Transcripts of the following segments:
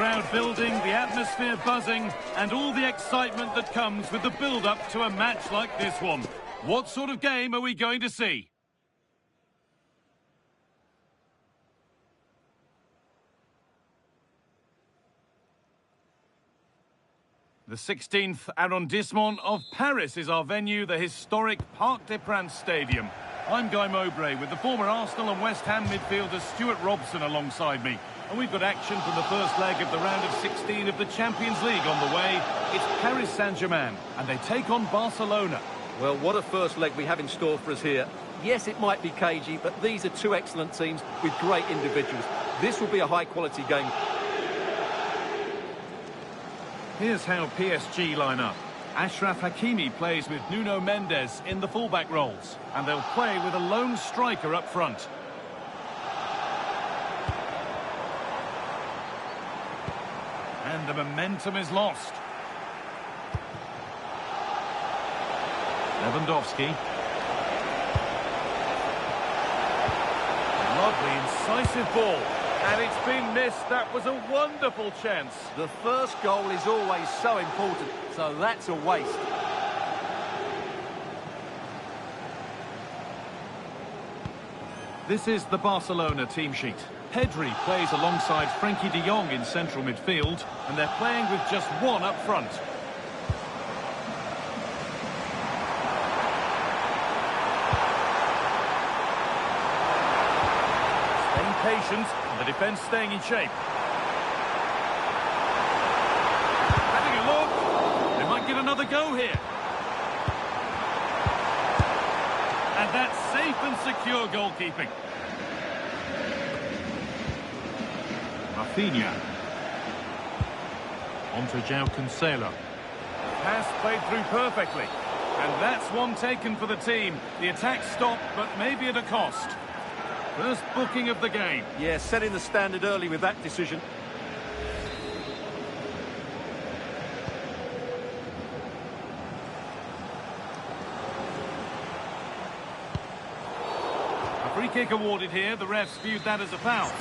crowd building, the atmosphere buzzing, and all the excitement that comes with the build-up to a match like this one. What sort of game are we going to see? The 16th arrondissement of Paris is our venue, the historic Parc des Princes Stadium. I'm Guy Mowbray with the former Arsenal and West Ham midfielder Stuart Robson alongside me. And we've got action from the first leg of the round of 16 of the Champions League on the way. It's Paris Saint-Germain, and they take on Barcelona. Well, what a first leg we have in store for us here. Yes, it might be cagey, but these are two excellent teams with great individuals. This will be a high-quality game. Here's how PSG line up. Achraf Hakimi plays with Nuno Mendes in the fullback roles, and they'll play with a lone striker up front. And the momentum is lost. Lewandowski. Lovely, incisive ball. And it's been missed. That was a wonderful chance. The first goal is always so important, so that's a waste. This is the Barcelona team sheet. Pedri plays alongside Frenkie de Jong in central midfield, and they're playing with just one up front. Staying patient, and the defence staying in shape. Having a look. They might get another go here. And that's safe and secure goalkeeping. Rafinha. On to João Cancelo. Pass played through perfectly. And that's one taken for the team. The attack stopped, but maybe at a cost. First booking of the game. Yeah, setting the standard early with that decision. A free kick awarded here. The refs viewed that as a foul.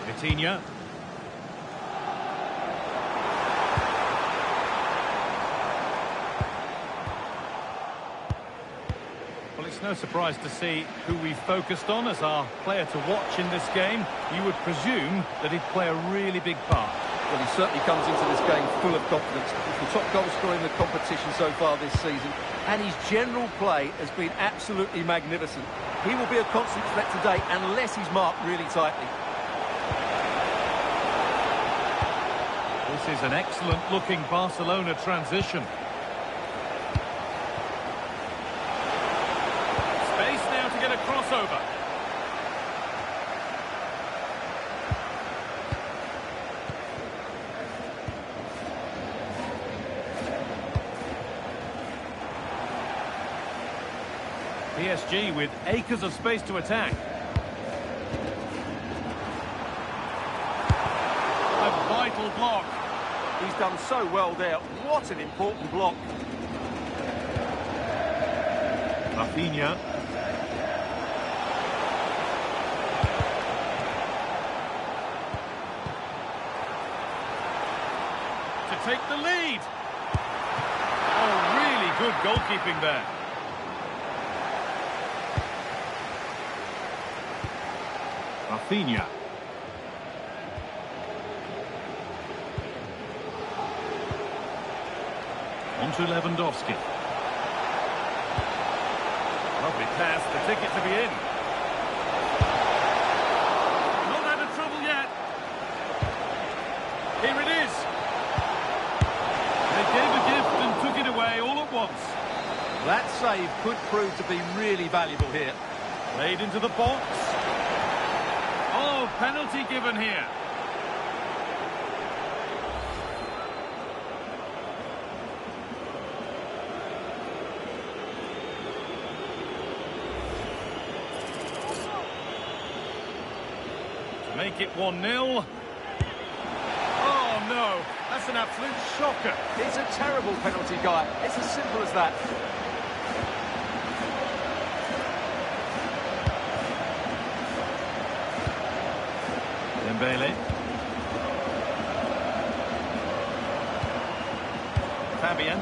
Vitinha. Well, it's no surprise to see who we focused on as our player to watch in this game. You would presume that he'd play a really big part. Well, he certainly comes into this game full of confidence. He's the top goal scorer in the competition so far this season, and his general play has been absolutely magnificent. He will be a constant threat today unless he's marked really tightly. This is an excellent-looking Barcelona transition. Space now to get a crossover. PSG with acres of space to attack. A vital block. He's done so well there. What an important block. Rafinha. To take the lead. Oh, really good goalkeeping there. Rafinha. On to Lewandowski. Lovely pass, the ticket to be in. Not out of trouble yet. Here it is. They gave a gift and took it away all at once. That save could prove to be really valuable here. Played into the box. Oh, penalty given here. To make it 1-0. Oh, no. That's an absolute shocker. It's a terrible penalty, Guy. It's as simple as that. Dembele. Fabian.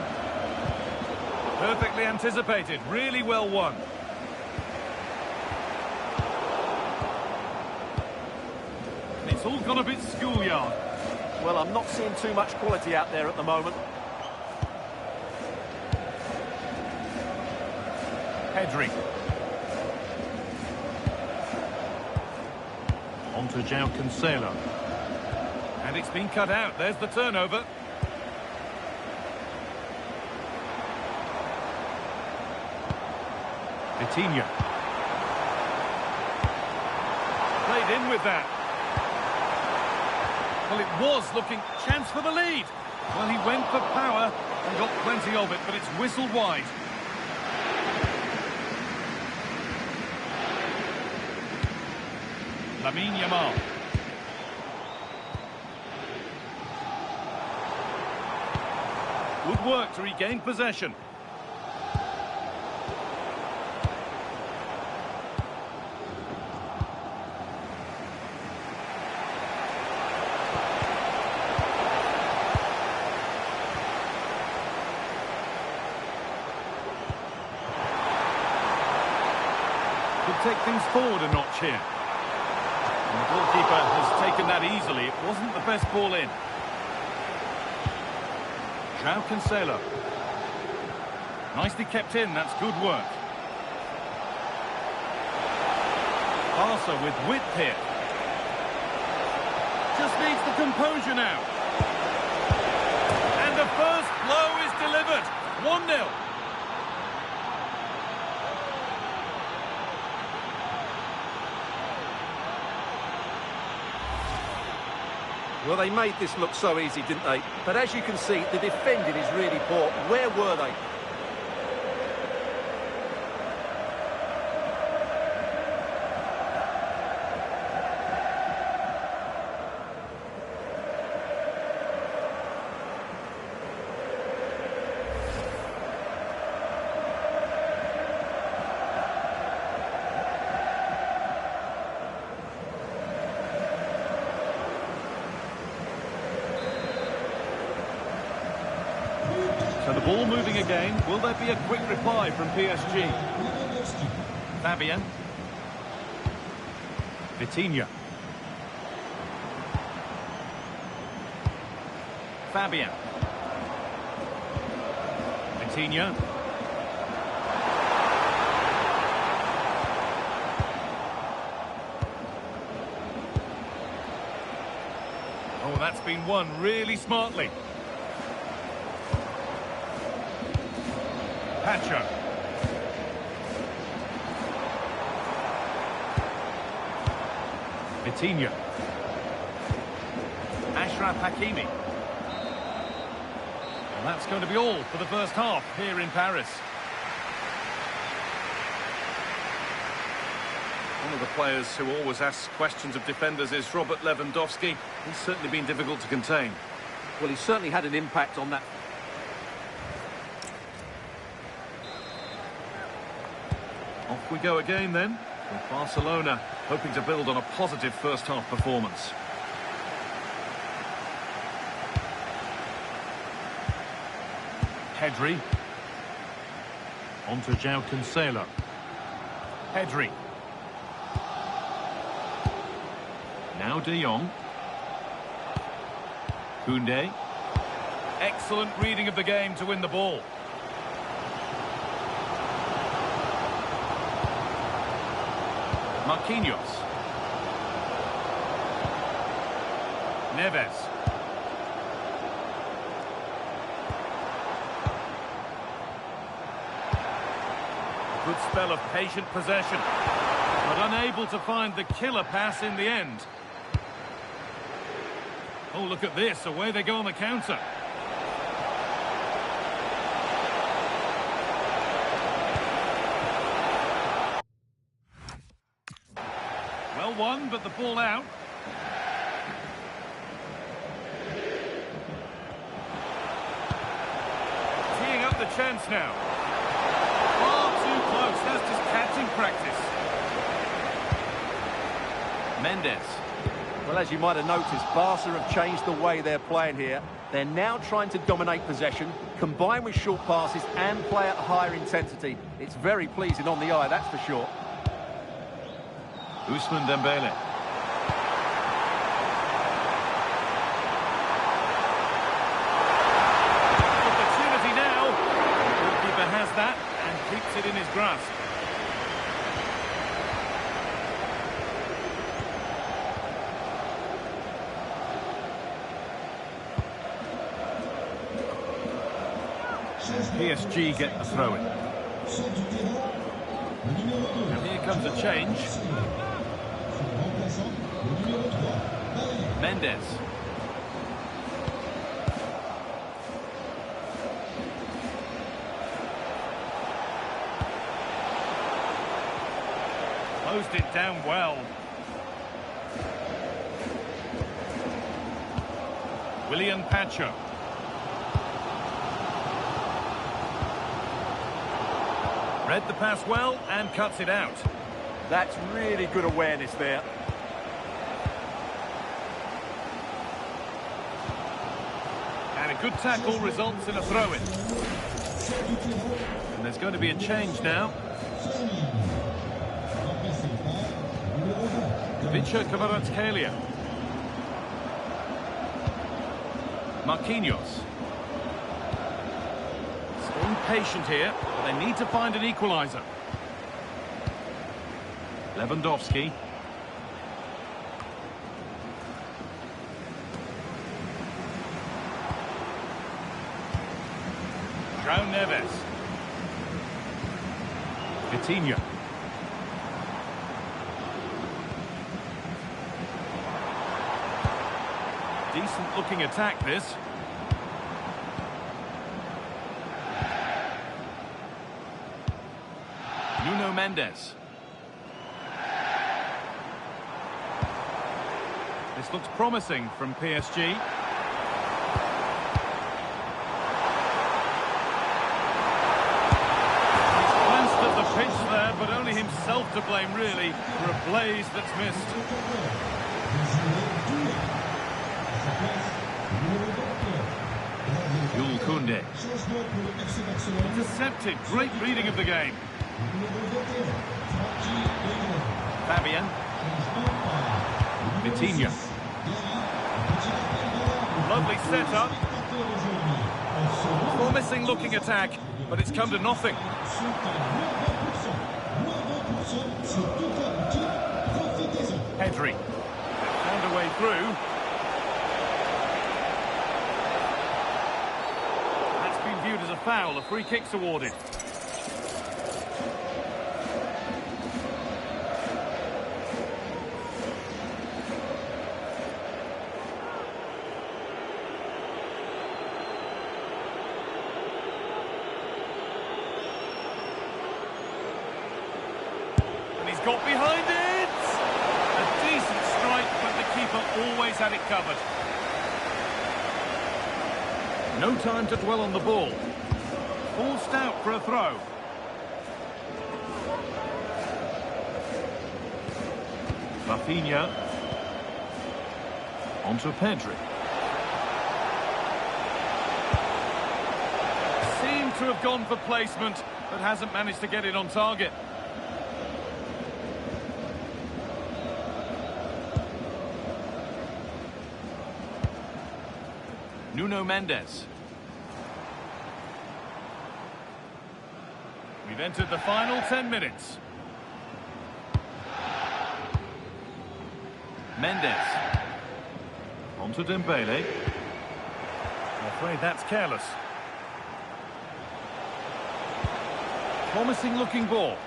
Perfectly anticipated, really well won. It's all gone a bit schoolyard. Well, I'm not seeing too much quality out there at the moment. Pedri. On to João Cancelo. And it's been cut out. There's the turnover. Vitinha. Played in with that. Well, it was looking chance for the lead. Well, he went for power and got plenty of it, but it's whistled wide. Lamine Yamal. Good work to regain possession. Could take things forward a notch here. And the goalkeeper has taken that easily. It wasn't the best ball in. João Cancelo. Nicely kept in, that's good work. Barca with width here. Just needs the composure now. And the first blow is delivered. 1-0. Well, they made this look so easy, didn't they? But as you can see, the defending is really poor. Where were they? So the ball moving again. Will there be a quick reply from PSG? Fabian. Vitinha. Fabian. Vitinha. Oh, that's been won really smartly. Pacho. Vitinha. Achraf Hakimi. And that's going to be all for the first half here in Paris. One of the players who always asks questions of defenders is Robert Lewandowski. He's certainly been difficult to contain. Well, he's certainly had an impact on that. Off we go again then, with Barcelona hoping to build on a positive first half performance. Pedri. On to João Cancelo. Pedri. Now De Jong. Koundé. Excellent reading of the game to win the ball. Marquinhos. Neves. A good spell of patient possession, but unable to find the killer pass in the end. Oh, look at this. Away they go on the counter. Well won, but the ball out. chance now. Far too close. That's just catching practice. Mendes. Well, as you might have noticed, Barca have changed the way they're playing here. They're now trying to dominate possession, combine with short passes and play at higher intensity. It's very pleasing on the eye, that's for sure. Ousmane Dembele. Opportunity now. The goalkeeper has that and keeps it in his grasp. PSG get the throw-in. And here comes a change. Mendes. Closed it down well. Willian Pacho. Read the pass well and cuts it out. That's really good awareness there. And a good tackle results in a throw-in. And there's going to be a change now. Vicha Kvaratskhelia. Marquinhos. Staying patient here, but they need to find an equaliser. Lewandowski. João Neves. Vitinha. Decent looking attack this. Nuno Mendes. This looks promising from PSG. He's glanced at the pitch there, but only himself to blame really for a blaze that's missed. Jules Koundé. Intercepted. Great reading of the game. Fabian. Vitinha. Lovely setup. Promising looking attack, but it's come to nothing. Pedri. Found a way through. That's been viewed as a foul. A free kick's awarded. Got behind it! A decent strike, but the keeper always had it covered. No time to dwell on the ball. Forced out for a throw. Rafinha. Onto Pedri. Seemed to have gone for placement, but hasn't managed to get it on target. Nuno Mendes. We've entered the final 10 minutes. Mendes. On to Dembele. I'm afraid that's careless. Promising looking ball.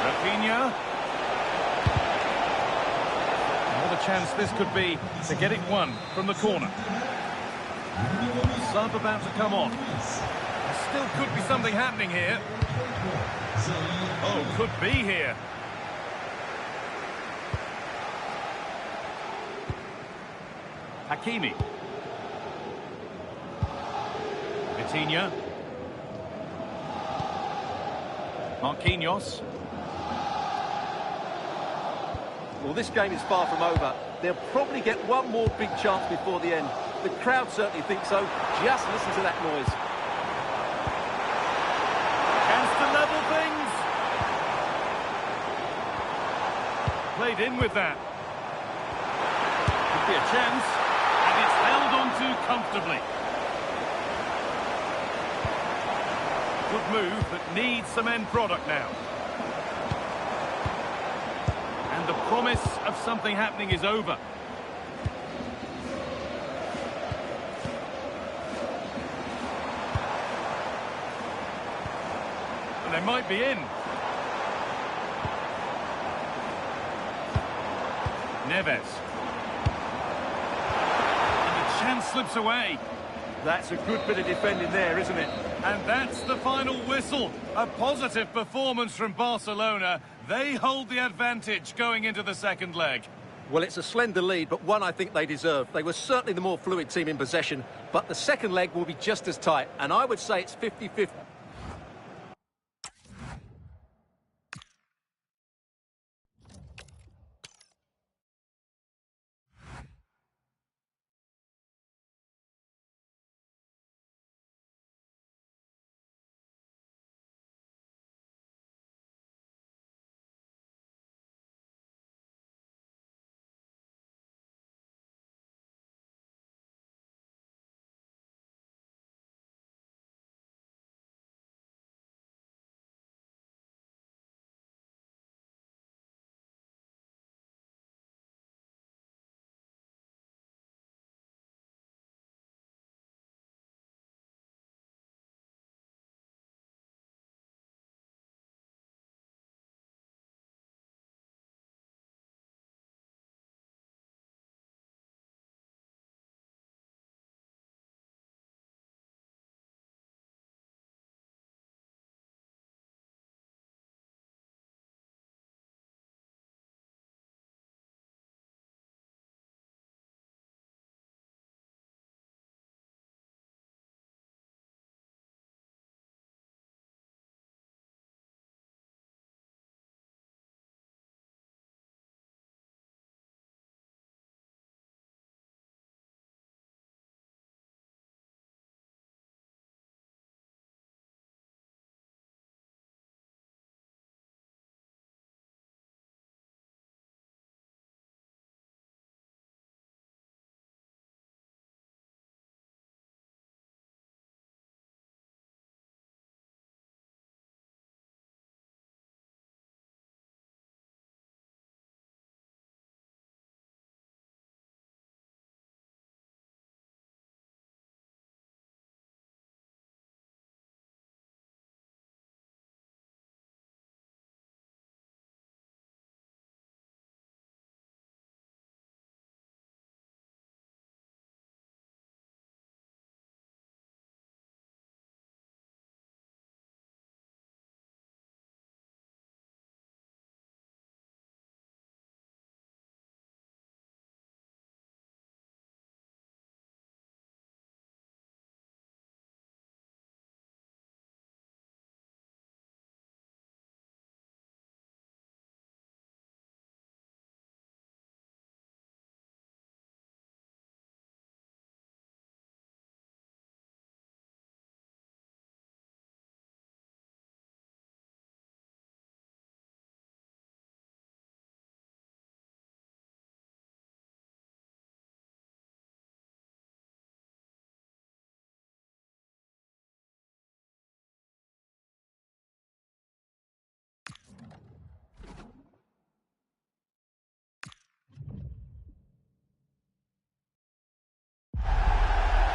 Rafinha. What a chance this could be to get it won from the corner. Sub about to come on. Still could be something happening here. Oh, could be here. Hakimi. Vitinha. Marquinhos. Well, this game is far from over. They'll probably get one more big chance before the end. The crowd certainly think so. Just listen to that noise. Chance to level things. Played in with that. Could be a chance. And it's held on to comfortably. Good move, but needs some end product now. And the promise of something happening is over. And they might be in. Neves. And the chance slips away. That's a good bit of defending there, isn't it? And that's the final whistle. A positive performance from Barcelona. They hold the advantage going into the second leg. Well, it's a slender lead, but one I think they deserve. They were certainly the more fluid team in possession, but the second leg will be just as tight, and I would say it's 50-50.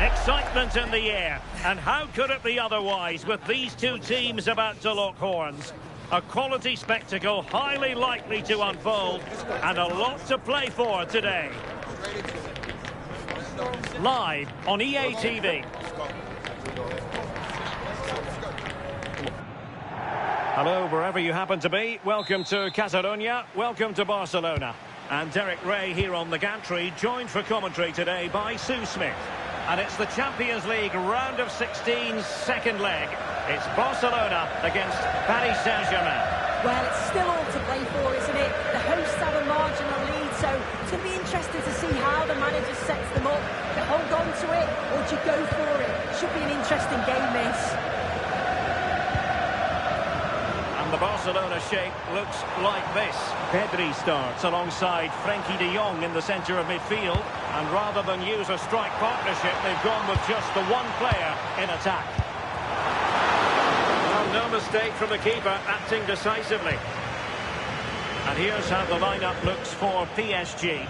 Excitement in the air, and how could it be otherwise with these two teams about to lock horns? A quality spectacle highly likely to unfold, and a lot to play for today. Live on EA TV. Hello, wherever you happen to be. Welcome to Catalonia. Welcome to Barcelona. And Derek Ray here on the gantry, joined for commentary today by Sue Smith. And it's the Champions League round of 16's second leg. It's Barcelona against Paris Saint-Germain. Well, it's still all to play for, isn't it? The hosts have a marginal lead, so it's going to be interesting to see how the manager sets them up. Do you hold on to it, or do you go for it? Should be an interesting game, this. And the Barcelona shape looks like this. Pedri starts alongside Frenkie de Jong in the centre of midfield. And rather than use a strike partnership, they've gone with just the one player in attack. Well, no mistake from the keeper, acting decisively. And here's how the lineup looks for PSG.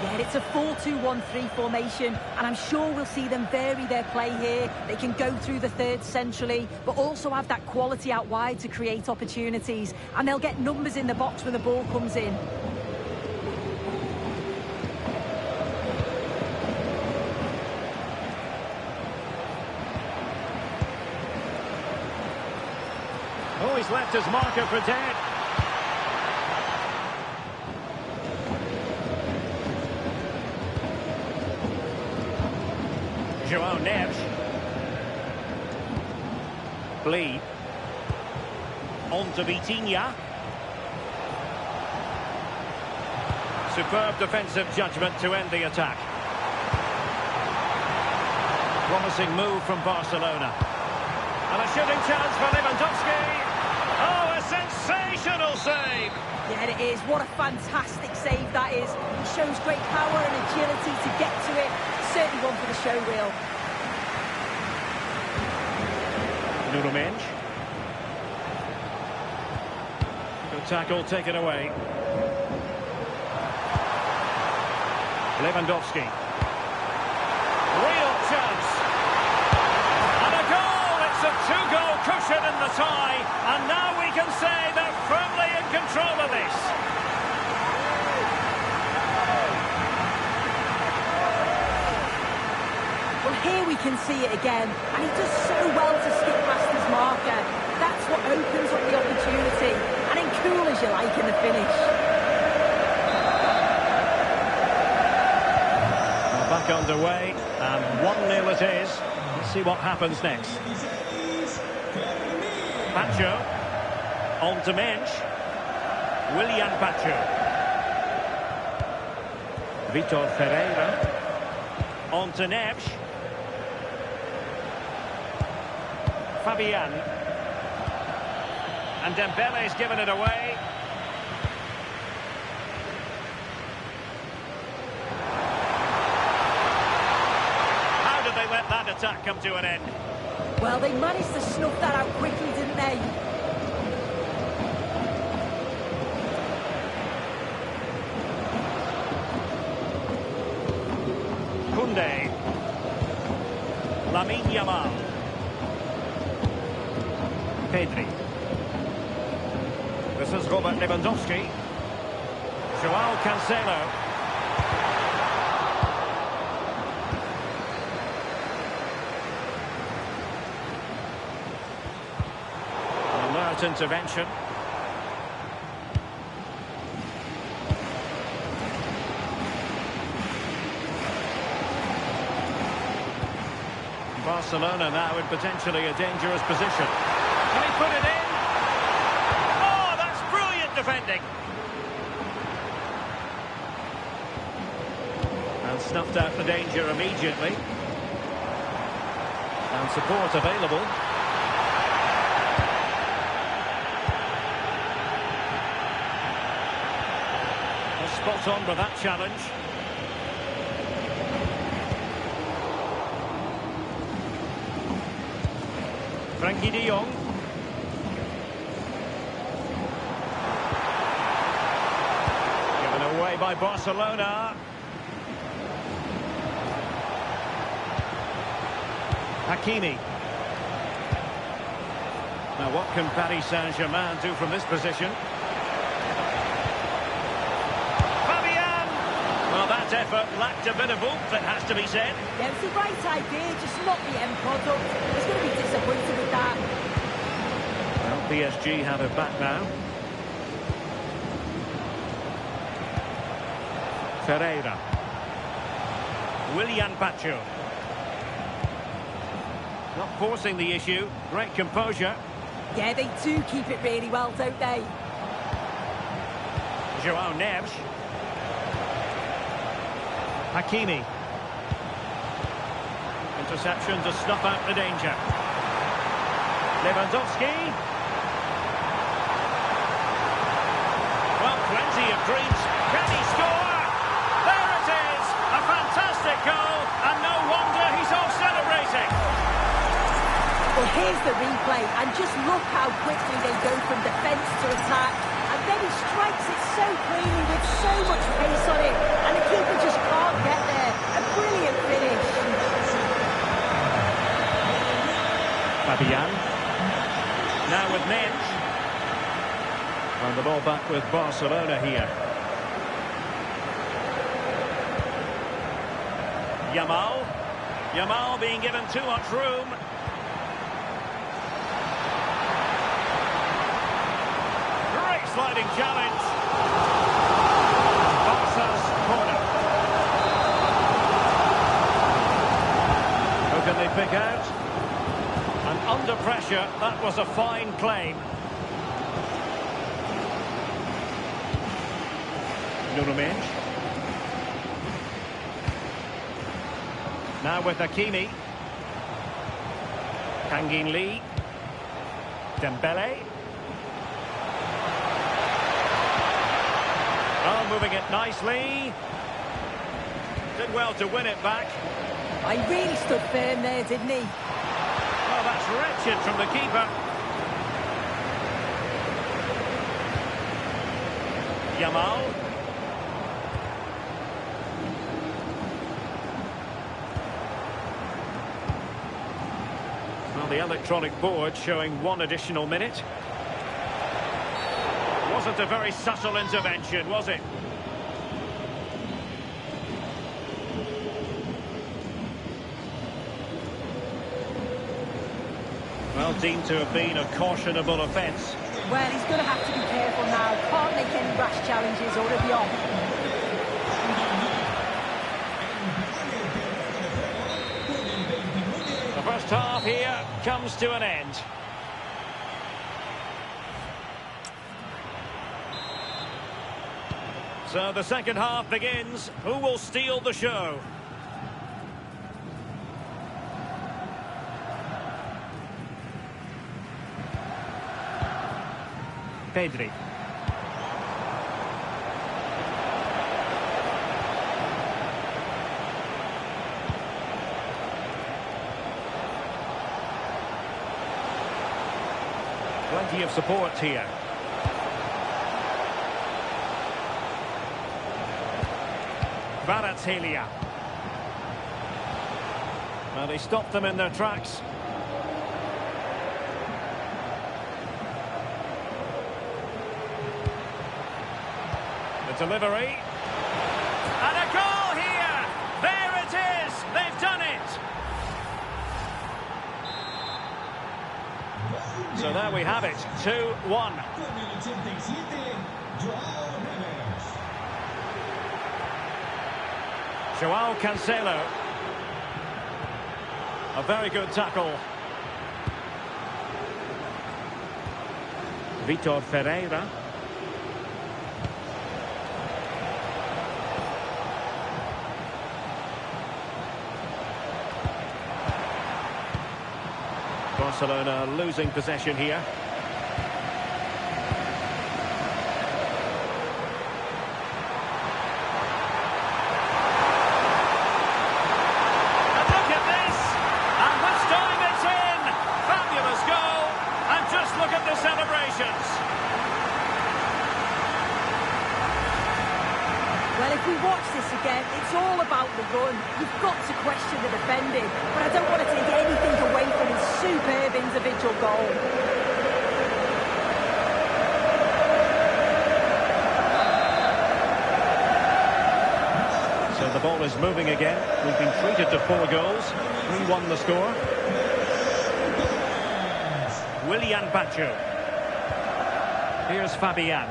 Yeah, it's a 4-2-1-3 formation, and I'm sure we'll see them vary their play here. They can go through the third centrally, but also have that quality out wide to create opportunities. And they'll get numbers in the box when the ball comes in. Oh, he's left his marker for dead. João Neves. Blee. On to Vitinha. Superb defensive judgment to end the attack. Promising move from Barcelona. And a shooting chance for Lewandowski. Oh, a sensational save! Yeah, it is. What a fantastic save that is. He shows great power and agility to get to it. Certainly one for the show reel. Nuno Mendes. Good tackle taken away. Lewandowski. Real chance. And a goal! It's a two-goal cushion in the tie. And now we can say they're firmly in control of this. Well, here we can see it again. And he does so well to skip past his marker. That's what opens up the opportunity. And in cool as you like in the finish. Back underway, and 1-0 it is. Let's see what happens next. Pacho, on to Mensch. Willian Pacho. Vitor Ferreira, on to Neves. Fabian. And Dembele's given it away. Let that attack come to an end. Well, they managed to snuff that out quickly, didn't they? Koundé. Lamine Yamal. Pedri. This is Robert Lewandowski. Joao Cancelo. Intervention. Barcelona now in potentially a dangerous position. Can he put it in? Oh, that's brilliant defending. And snuffed out the danger immediately. And support available. Spot on with that challenge. Frenkie de Jong. Given away by Barcelona. Hakimi. Now what can Paris Saint-Germain do from this position? Well, that effort lacked a bit of oomph, it has to be said. Yeah, it's the right idea, just not the end product. He's going to be disappointed with that. Well, PSG have it back now. Ferreira. Willian Pacho. Not forcing the issue. Great composure. Yeah, they do keep it really well, don't they? João Neves. Hakimi. Interception to snuff out the danger. Lewandowski. Well, plenty of dreams. Can he score? There it is! A fantastic goal, and no wonder he's off celebrating. Well, here's the replay, and just look how quickly they go from defence to attack. And then he strikes it so cleanly with so much pace on it, and the keeper just can't get there. A brilliant finish. Fabian. Now with Mensch. And the ball back with Barcelona here. Yamal. Yamal being given too much room. Great sliding challenge. Barca's corner. Who can they pick out? And under pressure, that was a fine claim. Nuno Mendes. Now with Hakimi. Kangin Lee. Dembele. Oh, moving it nicely. Did well to win it back. I really stood firm there, didn't he? Oh, that's wretched from the keeper. Yamal. Well, the electronic board showing 1 additional minute. Wasn't a very subtle intervention, was it? Well, deemed to have been a cautionable offence. Well, he's going to have to be careful now. Can't make any rash challenges or he'll be off. The first half here comes to an end. So the second half begins. Who will steal the show? Pedri. Plenty of support here. Kvaratskhelia. Well, they stopped them in their tracks. The delivery. And a goal here! There it is! They've done it! So there we have it, 2-1. João Cancelo. A very good tackle. Vitor Ferreira. Barcelona losing possession here. And look at this! And this time it's in! Fabulous goal! And just look at the celebrations! Well, if we watch this again, it's all about the run. You've got to question the defending, but I don't want to take anything away from his superb individual goal. So the ball is moving again. We've been treated to 4 goals. 3-1 the score. Willian Bacho. Here's Fabian.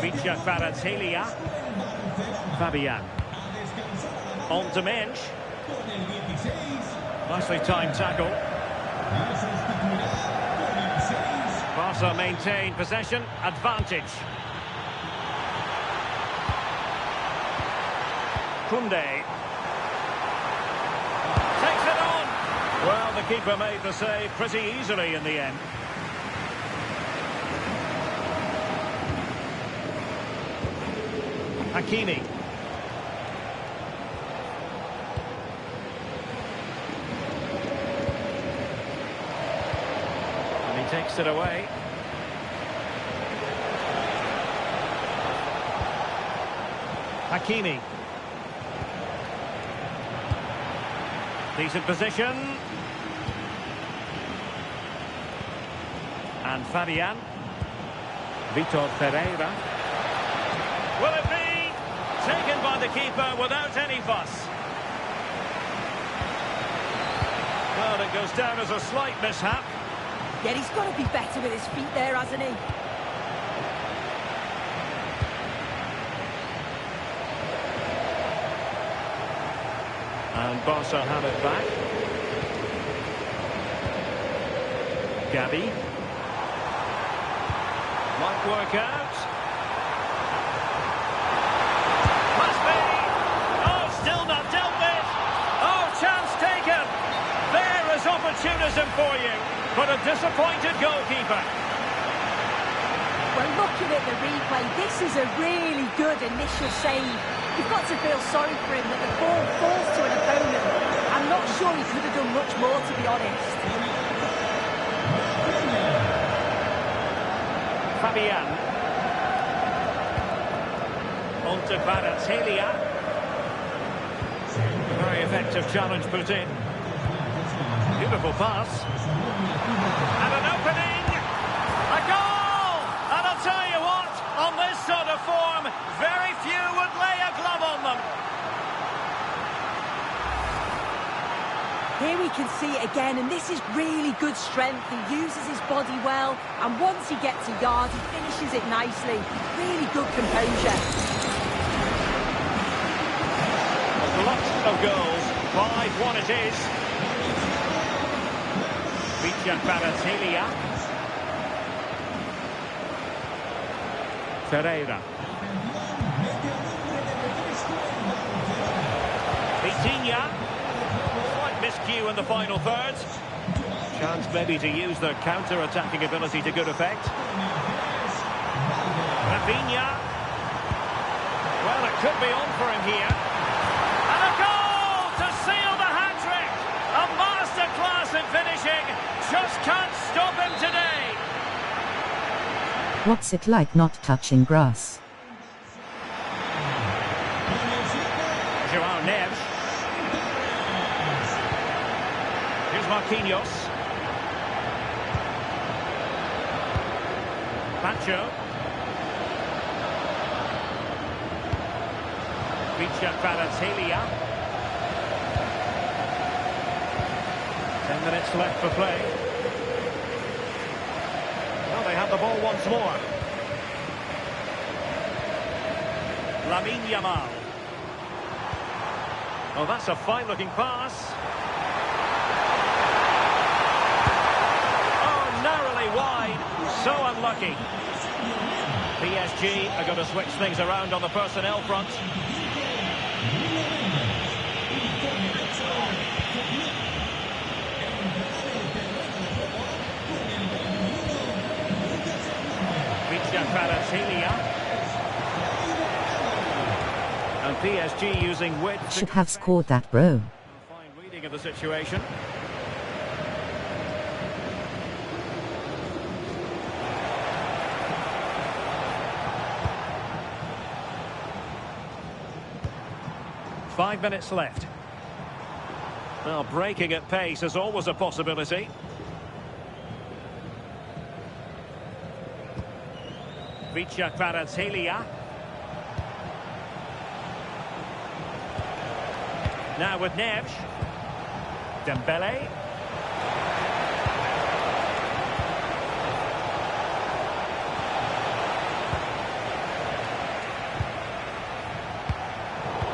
Vitor Kvaratskhelia. Fabian. On to Mensch. Nicely timed tackle. Barca maintain possession, advantage. Koundé. Takes it on. Well, the keeper made the save pretty easily in the end. Hakimi. And he takes it away. Hakimi. Decent position. And Fabian. Vitor Pereira. Will it be? Taken by the keeper without any fuss. Well, it goes down as a slight mishap. Yeah, he's got to be better with his feet there, hasn't he? And Barca have it back. Gavi. Might work out. Must be. Oh, still not dealt with. Oh, chance taken. There is opportunism for you. But a disappointed goalkeeper. Well, looking at the replay, this is a really good initial save. You've got to feel sorry for him that the ball falls to an opponent. I'm not sure he could have done much more, to be honest. Fabian. On to Kvaratskhelia. Very effective challenge put in. Beautiful pass. And an opening. A goal! And I'll tell you what, on this sort of form, very few would lay a glove on them. Here we can see it again, and this is really good strength. He uses his body well, and once he gets a yard, he finishes it nicely. Really good composure. Lots of goals. 5-1 it is. Vitor Kvaratskhelia. Pereira. Vitinha. Slight miscue in the final third. Chance maybe to use their counter-attacking ability to good effect. Rafinha. Well, it could be on for him here. And a goal to seal the hat-trick. A masterclass in finishing. Just can't stop him today. What's it like not touching grass? João Neves. Here's Marquinhos. Pacho. Vitor Kvaratskhelia. 10 minutes left for play. Well, they have the ball once more. Lamine Yamal. Oh, that's a fine-looking pass. Oh, narrowly wide. So unlucky. PSG are going to switch things around on the personnel front. Vitor Kvaratskhelia. And PSG using width. Should have scored that, bro. Fine reading of the situation. Five minutes left. Well, breaking at pace is always a possibility. Vitor Kvaratskhelia. Now with Neves. Dembele.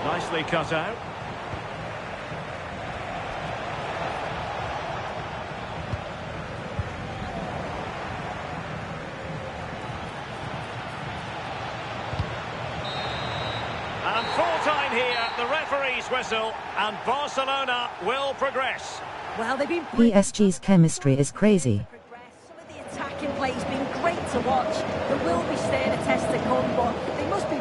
Nicely cut out. And full time here, the referee's whistle, and Barcelona will progress. Well, they've been... PSG's chemistry is crazy. Some of the attacking play has been great to watch. There will be sterner tests to come, but they must be...